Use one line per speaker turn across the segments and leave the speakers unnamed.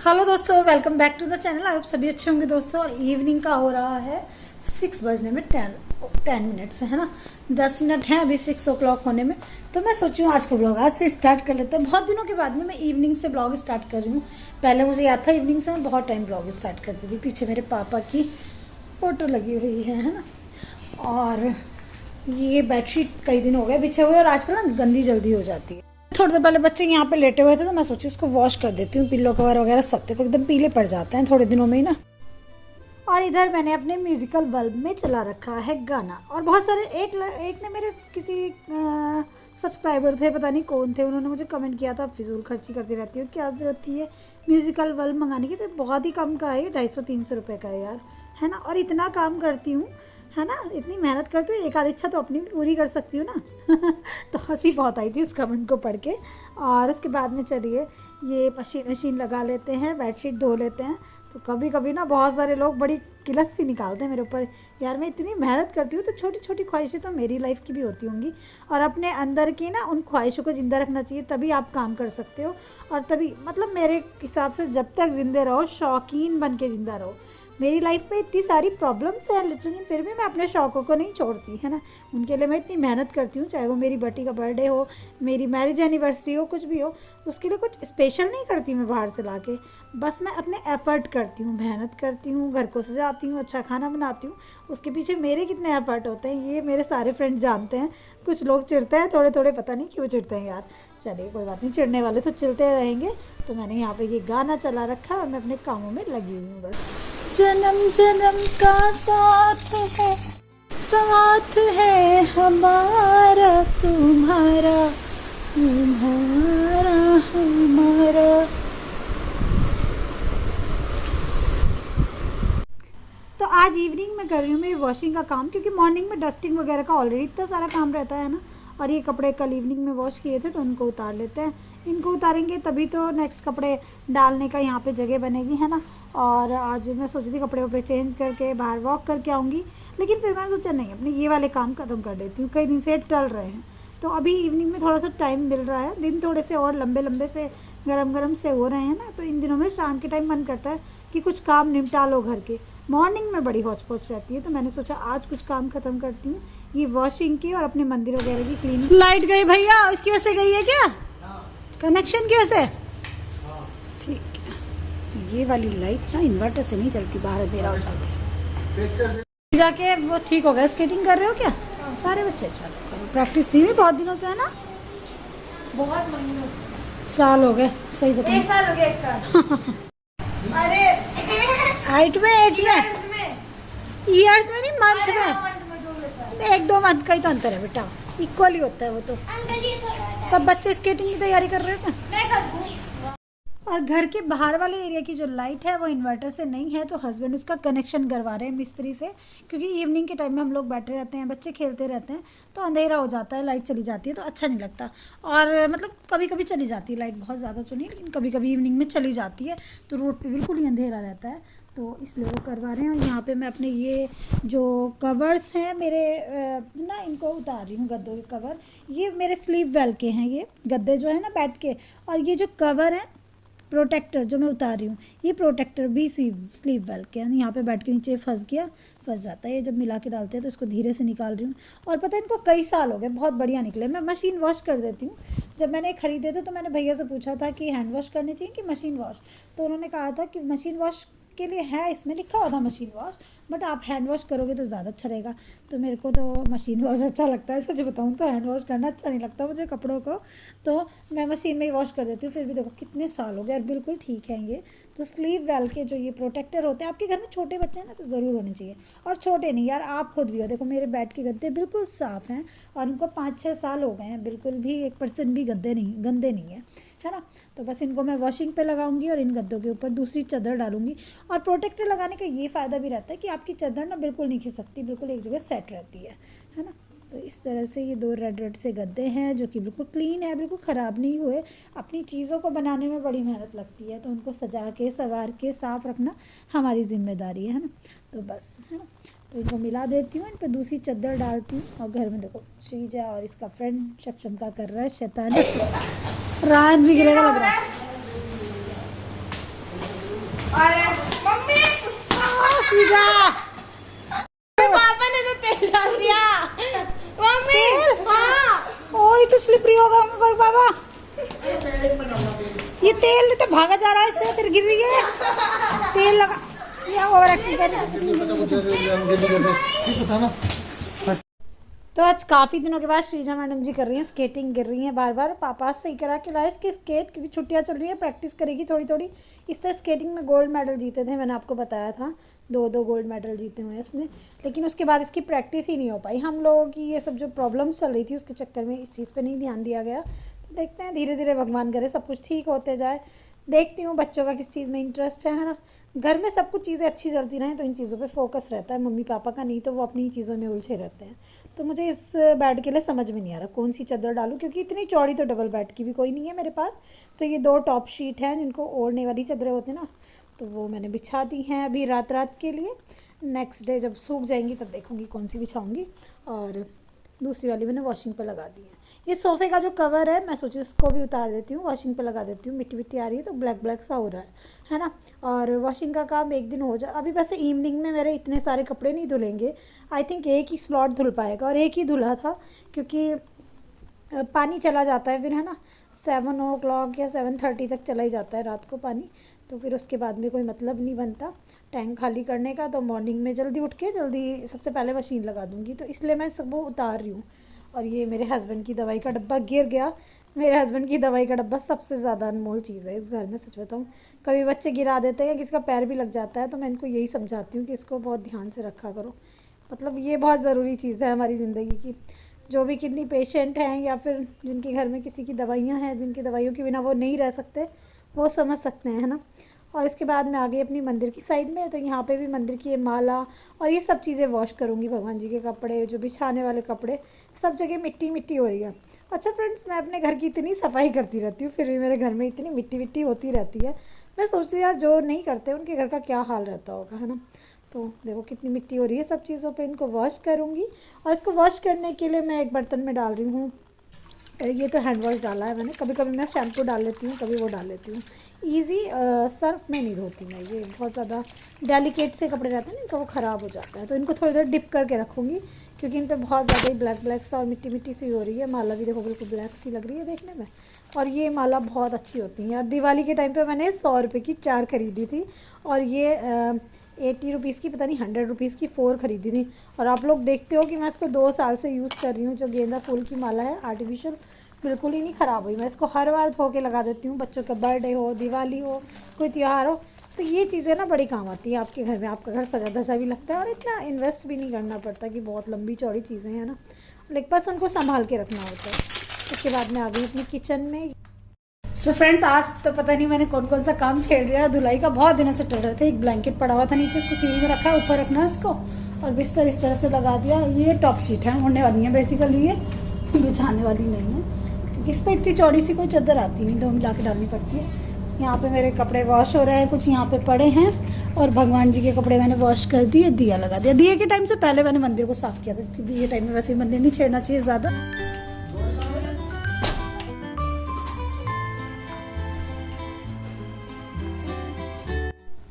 Hello दोस्तों, welcome back to the channel. आप सभी अच्छे होंगे दोस्तों। और इवनिंग का हो रहा है 6 बजने में 10 मिनट्स है ना, 10 मिनट हैं अभी 6 o'clock होने में। तो मैं सोचूं आज का ब्लॉग आज से स्टार्ट कर लेते हैं। बहुत दिनों के बाद में मैं इवनिंग से ब्लॉग स्टार्ट कर रही हूँ। पहले मुझे याद था इवनिंग से मैं बहुत टाइम ब्लॉग स्टार्ट करती थी। पीछे मेरे पापा की फ़ोटो लगी हुई है ना। और ये बेडशीट कई दिन हो गए बिछे हुए और आजकल ना गंदी जल्दी हो जाती है। थोड़ी देर पहले बच्चे यहाँ पे लेटे हुए थे तो मैं सोची उसको वॉश कर देती हूँ। पिल्लो कवर वगैरह सब देखो एकदम पीले पड़ जाते हैं थोड़े दिनों में ही ना। और इधर मैंने अपने म्यूजिकल बल्ब में चला रखा है गाना। और बहुत सारे एक ने मेरे किसी सब्सक्राइबर थे, पता नहीं कौन थे, उन्होंने मुझे कमेंट किया था फिजूल खर्ची करती रहती हो, क्या ज़रूरत थी ये म्यूजिकल बल्ब मंगाने की। तो बहुत ही कम का है, 250-300 रुपये का है यार, है ना। और इतना काम करती हूँ, है ना, इतनी मेहनत करती हूँ, एक आध इच्छा तो अपनी भी पूरी कर सकती हूँ ना। तो हंसी बहुत आई थी उस कमेंट को पढ़ के। और उसके बाद में चलिए ये मशीन लगा लेते हैं, बेडशीट धो लेते हैं। तो कभी कभी ना बहुत सारे लोग बड़ी किलस सी निकालते हैं मेरे ऊपर। यार मैं इतनी मेहनत करती हूँ तो छोटी छोटी ख्वाहिशें तो मेरी लाइफ की भी होती होंगी। और अपने अंदर की ना उन ख्वाहिशों को ज़िंदा रखना चाहिए, तभी आप काम कर सकते हो। और तभी मतलब मेरे हिसाब से जब तक ज़िंदे रहो, शौकीन बन के ज़िंदा रहो। मेरी लाइफ में इतनी सारी प्रॉब्लम्स हैं लेकिन फिर भी मैं अपने शौक़ों को नहीं छोड़ती, है ना। उनके लिए मैं इतनी मेहनत करती हूँ, चाहे वो मेरी बेटी का बर्थडे हो, मेरी मैरिज एनिवर्सरी हो, कुछ भी हो, उसके लिए कुछ स्पेशल नहीं करती मैं बाहर से लाके। बस मैं अपने एफ़र्ट करती हूँ, मेहनत करती हूँ, घर को सजाती हूँ, अच्छा खाना बनाती हूँ। उसके पीछे मेरे कितने एफ़र्ट होते हैं ये मेरे सारे फ्रेंड्स जानते हैं। कुछ लोग चिढ़ते हैं थोड़े थोड़े, पता नहीं क्यों चिढ़ते हैं यार। चलिए कोई बात नहीं, चिढ़ने वाले तो चिढ़ते रहेंगे। तो मैंने यहाँ पे ये गाना चला रखा है और मैं अपने कामों में लगी हुई हूँ बस। जन्म जन्म का साथ है हमारा, तुम्हारा तुम्हारा हमारा। तो आज इवनिंग में कर रही हूँ मैं वॉशिंग का काम, क्योंकि मॉर्निंग में डस्टिंग वगैरह का ऑलरेडी इतना सारा काम रहता है ना। और ये कपड़े कल इवनिंग में वॉश किए थे तो उनको उतार लेते हैं। इनको उतारेंगे तभी तो नेक्स्ट कपड़े डालने का यहाँ पे जगह बनेगी, है ना। और आज मैं सोची थी कपड़े वपड़े चेंज करके बाहर वॉक करके आऊँगी, लेकिन फिर मैं सोचा नहीं, अपने ये वाले काम ख़त्म कर देती हूँ, कई दिन से टल रहे हैं। तो अभी इवनिंग में थोड़ा सा टाइम मिल रहा है, दिन थोड़े से और लंबे लंबे से गरम गरम से हो रहे हैं ना। तो इन दिनों में शाम के टाइम मन करता है कि कुछ काम निपटा लो घर के। मॉर्निंग में बड़ी हौच पौच रहती है, तो मैंने सोचा आज कुछ काम ख़त्म करती हूँ, ये वॉशिंग की और अपने मंदिर वगैरह की क्लीनिंग। लाइट गई भैया, इसकी वजह से गई है क्या? कनेक्शन की वजह से? ठीक है। ये वाली लाइट ना इन्वर्टर से नहीं चलती, बाहर अंधेरा हो जाता है। जाके वो ठीक हो गया। स्केटिंग कर रहे हो क्या? सारे बच्चे चलो करो, प्रैक्टिस थी बहुत दिनों से, है ना।
बहुत महीनों से,
साल हो गए, सही बताओ।
1 साल हो गया, 1 साल। अरे
हाइट में, एज में, ईयर्स में नहीं, मंथ में।
जो होता है
1-2 मंथ का ही तो अंतर है बेटा, इक्वल ही होता है वो तो।
अंकल ये थोड़ा
सब बच्चे स्केटिंग की तैयारी कर रहे हैं
मैं कर दूँ।
और घर के बाहर वाले एरिया की जो लाइट है वो इन्वर्टर से नहीं है, तो हस्बैंड उसका कनेक्शन करवा रहे हैं मिस्त्री से। क्योंकि इवनिंग के टाइम में हम लोग बैठे रहते हैं, बच्चे खेलते रहते हैं, तो अंधेरा हो जाता है, लाइट चली जाती है तो अच्छा नहीं लगता। और मतलब कभी कभी चली जाती है लाइट, बहुत ज़्यादा तो नहीं, लेकिन कभी कभी इवनिंग में चली जाती है तो रोड पर बिल्कुल ही अंधेरा रहता है, तो इसलिए वो करवा रहे हैं। और यहाँ पे मैं अपने ये जो कवर्स हैं मेरे ना, इनको उतार रही हूँ, गद्दों के कवर। ये मेरे स्लीप वेल के हैं, ये गद्दे जो है ना बैठ के। और ये जो कवर है प्रोटेक्टर जो मैं उतार रही हूँ, ये प्रोटेक्टर भी स्लीप वेल के हैं। यहाँ पे बैठ के नीचे फंस जाता है, ये जब मिला के डालते हैं तो इसको धीरे से निकाल रही हूँ। और पता है इनको कई साल हो गए, बहुत बढ़िया निकले। मैं मशीन वॉश कर देती हूँ। जब मैंने ख़रीदे थे तो मैंने भैया से पूछा था कि हैंड वॉश करने चाहिए कि मशीन वॉश, तो उन्होंने कहा था कि मशीन वॉश के लिए है, इसमें लिखा हुआ था मशीन वॉश, बट आप हैंड वॉश करोगे तो ज़्यादा अच्छा रहेगा। तो मेरे को तो मशीन वॉश अच्छा लगता है, सच बताऊँ तो हैंड वॉश करना अच्छा नहीं लगता मुझे कपड़ों को, तो मैं मशीन में ही वॉश कर देती हूँ। फिर भी देखो कितने साल हो गए और बिल्कुल ठीक है ये। तो स्लीव वेल के जो ये प्रोटेक्टर होते हैं, आपके घर में छोटे बच्चे हैं ना तो ज़रूर होने चाहिए। और छोटे नहीं यार, आप खुद भी हो, देखो मेरे बेड के गद्दे बिल्कुल साफ़ हैं और उनको 5-6 साल हो गए हैं, बिल्कुल भी 1% भी गंदे नहीं है ना। तो बस इनको मैं वॉशिंग पे लगाऊंगी और इन गद्दों के ऊपर दूसरी चादर डालूंगी। और प्रोटेक्टर लगाने का ये फ़ायदा भी रहता है कि आपकी चादर ना बिल्कुल नहीं खिसकती, बिल्कुल एक जगह सेट रहती है ना। तो इस तरह से ये 2 रेड से गद्दे हैं जो कि बिल्कुल क्लीन है, बिल्कुल ख़राब नहीं हुए। अपनी चीज़ों को बनाने में बड़ी मेहनत लगती है, तो उनको सजा के संवार के साफ़ रखना हमारी जिम्मेदारी है ना। तो बस, है ना। तो इनको मिला देती हूँ, इन पर दूसरी चादर डालती हूँ। और घर में देखो श्रीजा और इसका फ्रेंड चमचमका कर रहा है, शैतानी। रात भी गिरेगा लग रहा है।
अरे मम्मी
श्रीजा
पापा ने तो तेल डाल दिया मम्मी। हाँ
ओ ये तो स्लिपरी होगा कर बाबा। ये तेल तो भागा जा रहा है इससे, फिर गिर रही है। तेल लगा या ओवर एक्टिंग कर तो आज काफ़ी दिनों के बाद श्रीजा मैडम जी कर रही हैं स्केटिंग, गिर रही हैं बार बार। पापा सही करा के लाए इसके स्केट, क्योंकि छुट्टियां चल रही हैं, प्रैक्टिस करेगी थोड़ी थोड़ी। इससे स्केटिंग में गोल्ड मेडल जीते थे, मैंने आपको बताया था, 2 गोल्ड मेडल जीते हुए हैं इसने। लेकिन उसके बाद इसकी प्रैक्टिस ही नहीं हो पाई। हम लोगों की ये सब जो प्रॉब्लम्स चल रही थी उसके चक्कर में इस चीज़ पर नहीं ध्यान दिया गया। तो देखते हैं, धीरे धीरे भगवान करे सब कुछ ठीक होते जाए। देखती हूँ बच्चों का किस चीज़ में इंटरेस्ट है ना। घर में सब कुछ चीज़ें अच्छी चलती रहें तो इन चीज़ों पे फोकस रहता है मम्मी पापा का, नहीं तो वो अपनी चीज़ों में उलझे रहते हैं। तो मुझे इस बेड के लिए समझ में नहीं आ रहा कौन सी चादर डालूं, क्योंकि इतनी चौड़ी तो डबल बेड की भी कोई नहीं है मेरे पास। तो ये 2 टॉप शीट हैं जिनको ओढ़ने वाली चादरें होती हैं ना, तो वो मैंने बिछा दी हैं अभी रात रात के लिए। नेक्स्ट डे जब सूख जाएंगी तब देखूँगी कौन सी बिछाऊँगी। और दूसरी वाली मैंने वॉशिंग पे लगा दी है। ये सोफ़े का जो कवर है मैं सोची उसको भी उतार देती हूँ, वॉशिंग पे लगा देती हूँ। मिट्टी मिट्टी आ रही है तो ब्लैक ब्लैक सा हो रहा है ना। और वॉशिंग का काम एक दिन हो जाए। अभी वैसे इवनिंग में मेरे इतने सारे कपड़े नहीं धुलेंगे, आई थिंक एक ही स्लॉट धुल पाएगा, और एक ही धुला था क्योंकि पानी चला जाता है फिर, है ना। 7 o'clock या 7:30 तक चला ही जाता है रात को पानी, तो फिर उसके बाद में कोई मतलब नहीं बनता टैंक खाली करने का। तो मॉर्निंग में जल्दी उठ के जल्दी सबसे पहले मशीन लगा दूँगी, तो इसलिए मैं सब वो उतार रही हूँ। और ये मेरे हस्बैंड की दवाई का डब्बा गिर गया। मेरे हस्बैंड की दवाई का डब्बा सबसे ज़्यादा अनमोल चीज़ है इस घर में, सच बताऊँ। कभी बच्चे गिरा देते हैं, किसी का पैर भी लग जाता है, तो मैं इनको यही समझाती हूँ कि इसको बहुत ध्यान से रखा करो। मतलब ये बहुत ज़रूरी चीज़ है हमारी ज़िंदगी की। जो भी किडनी पेशेंट हैं या फिर जिनके घर में किसी की दवाइयाँ हैं, जिनकी दवाइयों के बिना वो नहीं रह सकते, वो समझ सकते हैं, है ना। और इसके बाद मैं आ गई अपनी मंदिर की साइड में। तो यहाँ पे भी मंदिर की ये माला और ये सब चीज़ें वॉश करूँगी। भगवान जी के कपड़े, जो बिछाने वाले कपड़े, सब जगह मिट्टी मिट्टी हो रही है। अच्छा फ्रेंड्स, मैं अपने घर की इतनी सफाई करती रहती हूँ, फिर भी मेरे घर में इतनी मिट्टी मिट्टी होती रहती है। मैं सोचती हूँ यार जो नहीं करते उनके घर का क्या हाल रहता होगा, है ना। तो देखो कितनी मिट्टी हो रही है सब चीज़ों पे, इनको वॉश करूँगी। और इसको वॉश करने के लिए मैं एक बर्तन में डाल रही हूँ, ये तो हैंड वॉश डाला है मैंने। कभी कभी मैं शैम्पू डाल लेती हूँ, कभी वो डाल लेती हूँ। ईजी सर्फ में नहीं धोती मैं, ये बहुत ज़्यादा डेलिकेट से कपड़े रहते हैं ना इनका, वो ख़राब हो जाता है। तो इनको थोड़ी देर डिप करके रखूँगी, क्योंकि इन पर बहुत ज़्यादा ही ब्लैक ब्लैक सा और मिट्टी मिट्टी सी हो रही है। माला भी देखो बिल्कुल ब्लैक सी लग रही है देखने में। और ये माला बहुत अच्छी होती है यार। दिवाली के टाइम पे मैंने 100 रुपये की 4 खरीदी थी, और ये 80 रुपीज़ की, पता नहीं 100 रुपीज़ की 4 खरीदी थी। और आप लोग देखते हो कि मैं इसको 2 साल से यूज़ कर रही हूँ। जो गेंदा फूल की माला है आर्टिफिशियल, बिल्कुल ही नहीं ख़राब हुई। मैं इसको हर बार धो के लगा देती हूँ, बच्चों का बर्थडे हो, दिवाली हो, कोई त्यौहार हो, तो ये चीज़ें ना बड़ी काम आती हैं आपके घर में। आपका घर सजा धजा भी लगता है और इतना इन्वेस्ट भी नहीं करना पड़ता कि बहुत लंबी चौड़ी चीज़ें हैं ना, लेकिन बस उनको संभाल के रखना होता है। उसके बाद मैं आ गई अपनी किचन में। सो फ्रेंड्स, आज तो पता नहीं मैंने कौन कौन सा काम छेड़ दिया। धुलाई का बहुत दिनों से चल रहा था। एक ब्लैंकेट पड़ा हुआ था नीचे, इसको सीढ़ी में रखा है, ऊपर रखना है इसको, और बिस्तर इस तरह से लगा दिया। ये टॉप शीट है, ओढ़ने वाली है बेसिकली, ये बिछाने वाली नहीं है, क्योंकि इस पर इतनी चौड़ी सी कोई चादर आती नहीं, 2 मिला के डालनी पड़ती है। यहाँ पे मेरे कपड़े वॉश हो रहे हैं, कुछ यहाँ पे पड़े हैं, और भगवान जी के कपड़े मैंने वॉश कर दिए। दिया लगा दिया। दिए के टाइम से पहले मैंने मंदिर को साफ़ किया था, क्योंकि दिए टाइम में वैसे ही मंदिर नहीं छेड़ना चाहिए ज़्यादा।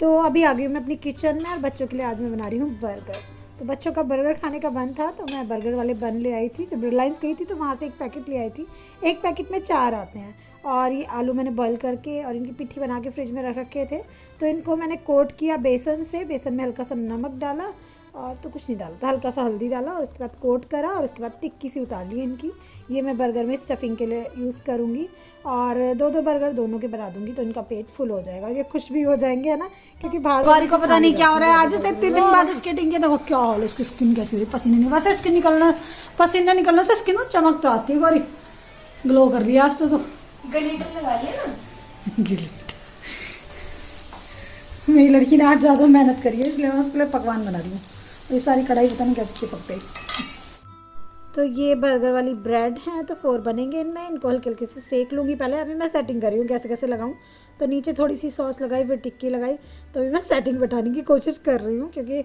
तो अभी आ गई मैं अपनी किचन में, और बच्चों के लिए आज मैं बना रही हूँ बर्गर। तो बच्चों का बर्गर खाने का बन था, तो मैं बर्गर वाले बन ले आई थी। तो रिलायंस गई थी तो वहाँ से एक पैकेट ले आई थी। एक पैकेट में 4 आते हैं। और ये आलू मैंने बॉईल करके और इनकी पिट्ठी बना के फ्रिज में रख रखे थे। तो इनको मैंने कोट किया बेसन से, बेसन में हल्का सा नमक डाला, और तो कुछ नहीं डाला था, हल्का सा हल्दी डाला, और उसके बाद कोट करा, और उसके बाद टिक्की सी उतार ली इनकी। ये मैं बर्गर में स्टफिंग के लिए यूज़ करूँगी, और 2-2 बर्गर दोनों के बना दूँगी, तो इनका पेट फुल हो जाएगा। ये खुश भी हो जाएंगे, है ना, क्योंकि भागवारी को पता नहीं क्या हो रहा है। आज से 3 दिन बाद स्केटिंग किया, देखो क्या हाल है इसकी। स्किन कैसी हुई, पसीने नहीं, वैसे स्किन निकलना, पसीना निकलने से स्किन में चमक तो आती है, गौरी ग्लो कर रही है आज तो
ग्लिटर लगा लिया ना।
गिलिट मेरी लड़की ने आज ज़्यादा मेहनत करी है, इसलिए मैं उसके लिए पकवान बना रही हूँ। ये सारी कढ़ाई पता नहीं कैसे चिपक गई। तो ये बर्गर वाली ब्रेड है, तो 4 बनेंगे इनमें। इनको हल्के हल्के से सेक लूँगी पहले। अभी मैं सेटिंग कर रही हूँ कैसे कैसे लगाऊँ। तो नीचे थोड़ी सी सॉस लगाई, फिर टिक्की लगाई। तो अभी मैं सेटिंग बैठाने की कोशिश कर रही हूँ, क्योंकि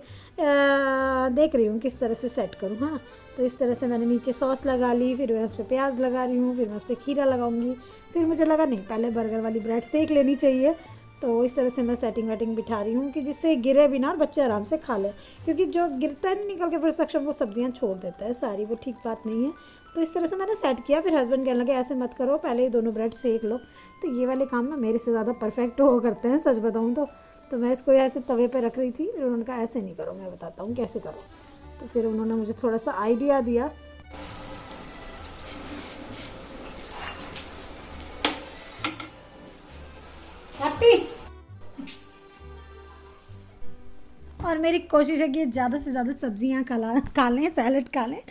देख रही हूँ किस तरह से सेट करूँ। हाँ, तो इस तरह से मैंने नीचे सॉस लगा ली, फिर मैं उस पर प्याज लगा रही हूँ, फिर मैं उस पर खीरा लगाऊंगी। फिर मुझे लगा नहीं, पहले बर्गर वाली ब्रेड सेक लेनी चाहिए। तो इस तरह से मैं सेटिंग वेटिंग बिठा रही हूँ कि जिससे गिरे भी ना और बच्चे आराम से खा लें, क्योंकि जो गिरता है निकल के फिर सक्षम वो सब्जियाँ छोड़ देता है सारी, वो ठीक बात नहीं है। तो इस तरह से मैंने सेट किया। फिर हस्बैंड कहने लगे ऐसे मत करो, पहले ही दोनों ब्रेड सेक लो। तो ये वाले काम ना मेरे से ज़्यादा परफेक्ट हो करते हैं, सच बताऊँ तो मैं इसको ऐसे तवे पे रख रही थी, फिर उन्होंने कहा ऐसे नहीं करो, मैं बताता हूँ कैसे करो। तो फिर उन्होंने मुझे थोड़ा सा आइडिया दिया। हैप्पी। और मेरी कोशिश है कि ज़्यादा से ज़्यादा सब्जियाँ खा लें, सैलड खा लें।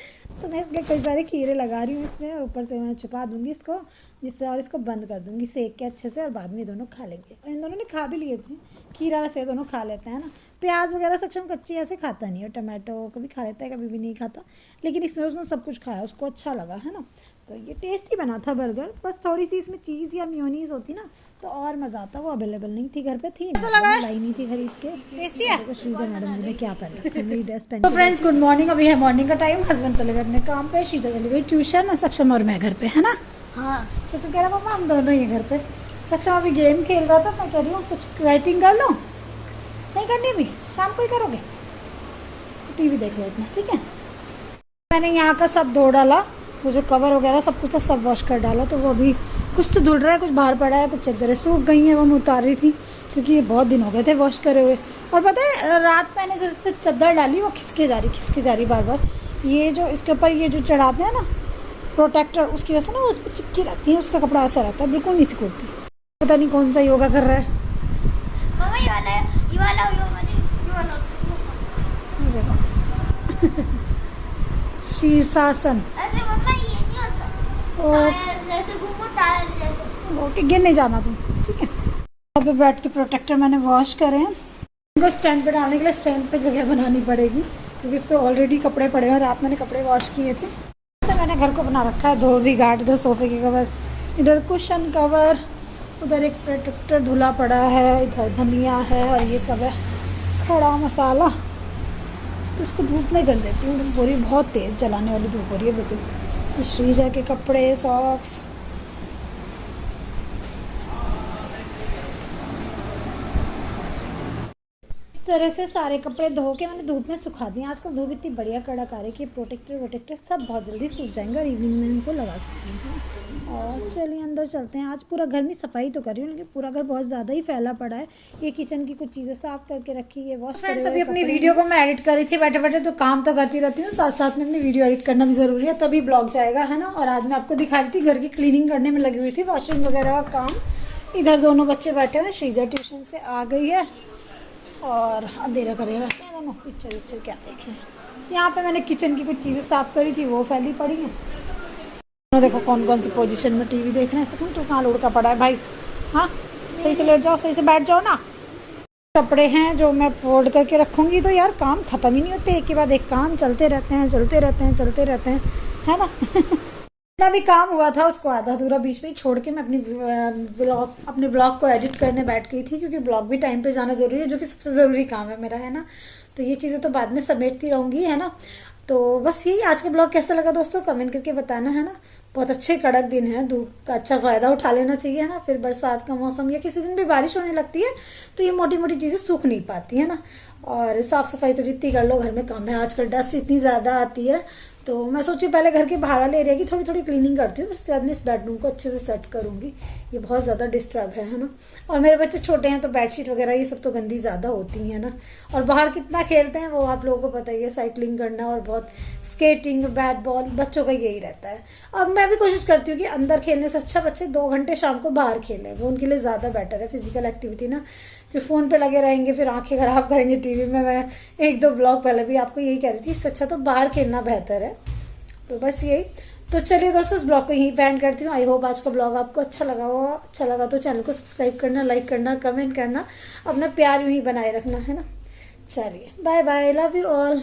तो मैं इसलिए कई सारे खीरे लगा रही हूँ इसमें, और ऊपर से मैं छुपा दूँगी इसको जिससे, और इसको बंद कर दूँगी सेक के अच्छे से, और बाद में ये दोनों खा लेंगे। और इन दोनों ने खा भी लिए थे, खीरा से दोनों खा लेते हैं ना। प्याज वगैरह सक्षम कच्ची ऐसे खाता नहीं है, टमाटो कभी खा लेता है कभी भी नहीं खाता, लेकिन इसमें उसने सब कुछ खाया, उसको अच्छा लगा है ना। तो ये टेस्टी बना था बर्गर, बस थोड़ी सी इसमें चीज़ या मेयोनीज होती ना तो और मज़ा आता। वो अवेलेबल नहीं थी घर पे, थी लाई नहीं थी खरीद के। टेस्टी है। श्रीजा मैडम जी ने क्या पहन रखा है, मेरी ड्रेस पहन। तो फ्रेंड्स गुड मॉर्निंग, अभी है मॉर्निंग का टाइम। हस्बैंड चले गए अपने काम पे, श्रीजा चली गई ट्यूशन, सक्षम और मैं घर पे, है ना। हाँ तो कह रहा पापा हम दोनों ही घर पे। सक्षम अभी गेम खेल रहा था, मैं कह रही हूँ कुछ राइटिंग कर लो, नहीं करनी अभी, शाम को ही करोगे, तो टीवी देख लो इतना, ठीक है। मैंने यहाँ का सब धो डाला, वो जो कवर वगैरह सब कुछ था सब वॉश कर डाला। तो वो अभी कुछ तो धुल रहा है, कुछ बाहर पड़ा है, कुछ चादरें सूख गई हैं, वो मैं उतार रही थी क्योंकि ये बहुत दिन हो गए थे वॉश करे हुए। और पता है रात मैंने जो इस पर चादर डाली वो खिसके जा रही बार बार। ये जो इसके ऊपर ये जो चढ़ाते हैं ना प्रोटेक्टर, उसकी वजह से ना वो उस पर चिपकी रहती है, उसका कपड़ा ऐसा रहता है, बिल्कुल नहीं सिकुड़ती। पता नहीं कौन सा योगा कर रहा है। शीर्षासन। ओके गिर नहीं जाना तुम, ठीक है। यहाँ पे बैठ के प्रोटेक्टर मैंने वॉश करे हैं। इनको स्टैंड पे डालने के लिए स्टैंड पे जगह बनानी पड़ेगी, क्योंकि इस पर ऑलरेडी कपड़े पड़े हैं, रात मैंने कपड़े वॉश किए थे। ऐसे मैंने घर को बना रखा है, धोबी घाट। इधर सोफे के कवर, इधर कुशन कवर, उधर एक प्रोटेक्टर धुला पड़ा है, इधर धनिया है, और ये सब है खड़ा मसाला। तो इसको धूप में कर देती हूँ, धूप हो रही है बहुत तेज़, जलाने वाली धूप हो रही है बिल्कुल। श्रीजा के कपड़े, सॉक्स, इस तरह से सारे कपड़े धो के मैंने धूप में सुखा दिए। आजकल धूप इतनी बढ़िया कड़क आ रही है कि प्रोटेक्टर सब बहुत जल्दी सूख जाएंगे, और इवनिंग में इनको लगा सकती हूँ। और चलिए अंदर चलते हैं। आज पूरा घर में सफाई तो कर रही हूँ, लेकिन पूरा घर बहुत ज़्यादा ही फैला पड़ा है। ये किचन की कुछ चीज़ें साफ़ करके रखी है, वॉश करके। अभी अपनी वीडियो को मैं एडिट कर रही थी बैठे बैठे, तो काम तो करती रहती हूँ, साथ साथ में अपनी वीडियो एडिट करना भी ज़रूरी है, तभी ब्लॉग जाएगा, है ना। और आज मैं आपको दिखा रही थी घर की क्लीनिंग करने में लगी हुई थी, वॉशिंग वगैरह का काम। इधर दोनों बच्चे बैठे हुए, श्रीजा ट्यूशन से आ गई है, और अंधेरा करे रहते हैं दोनों, पिक्चर क्या देख रहे हैं। यहाँ पे मैंने किचन की कुछ चीज़ें साफ़ करी थी, वो फैली पड़ी हैं। देखो कौन कौन सी पोजीशन में टीवी देख रहे हैं। सकूँ तो कहाँ लुढ़का पड़ा है भाई, हाँ सही से लेट जाओ, सही से बैठ जाओ ना। कपड़े हैं जो मैं फोल्ड करके रखूँगी, तो यार काम ख़त्म ही नहीं होते, एक के बाद एक काम चलते रहते हैं, है ना। जितना भी काम हुआ था उसको आधा अधूरा बीच में ही छोड़ के मैं अपने व्लॉग को एडिट करने बैठ गई थी, क्योंकि व्लॉग भी टाइम पे जाना ज़रूरी है, जो कि सबसे ज़रूरी काम है मेरा, है ना। तो ये चीज़ें तो बाद में समेटती रहूँगी, है ना। तो बस यही आज का ब्लॉग कैसा लगा दोस्तों, कमेंट करके बताना, है ना। बहुत अच्छे कड़क दिन है, धूप का अच्छा फ़ायदा उठा लेना चाहिए, है ना। फिर बरसात का मौसम या किसी दिन भी बारिश होने लगती है तो ये मोटी मोटी चीज़ें सूख नहीं पाती, है ना। और साफ़ सफाई तो जितनी कर लो घर में कम है, आजकल डस्ट इतनी ज़्यादा आती है। तो मैं सोची पहले घर के बाहर वाले एरिया की थोड़ी थोड़ी क्लीनिंग करती हूँ, उसके बाद में इस बेडरूम को अच्छे से सेट करूँगी। ये बहुत ज़्यादा डिस्टर्ब है ना। और मेरे बच्चे छोटे हैं तो बेडशीट वगैरह ये सब तो गंदी ज़्यादा होती हैं ना। और बाहर कितना खेलते हैं वो आप लोगों को पता ही है, साइकिलिंग करना और बहुत स्केटिंग, बैट बॉल, बच्चों का यही रहता है। और मैं भी कोशिश करती हूँ कि अंदर खेलने से अच्छा बच्चे 2 घंटे शाम को बाहर खेलें, वो उनके लिए ज़्यादा बेटर है फिजिकल एक्टिविटी ना। फिर फ़ोन पे लगे रहेंगे, फिर आंखें ख़राब करेंगे टीवी में। मैं 1-2 ब्लॉग पहले भी आपको यही कह रही थी, इससे अच्छा तो बाहर खेलना बेहतर है। तो बस यही। तो चलिए दोस्तों इस ब्लॉग को यहीं पे एंड करती हूँ। आई होप आज का ब्लॉग आपको अच्छा लगा होगा। अच्छा लगा तो चैनल को सब्सक्राइब करना, लाइक करना, कमेंट करना, अपना प्यार यूं ही बनाए रखना, है ना। चलिए bye bye, love you all.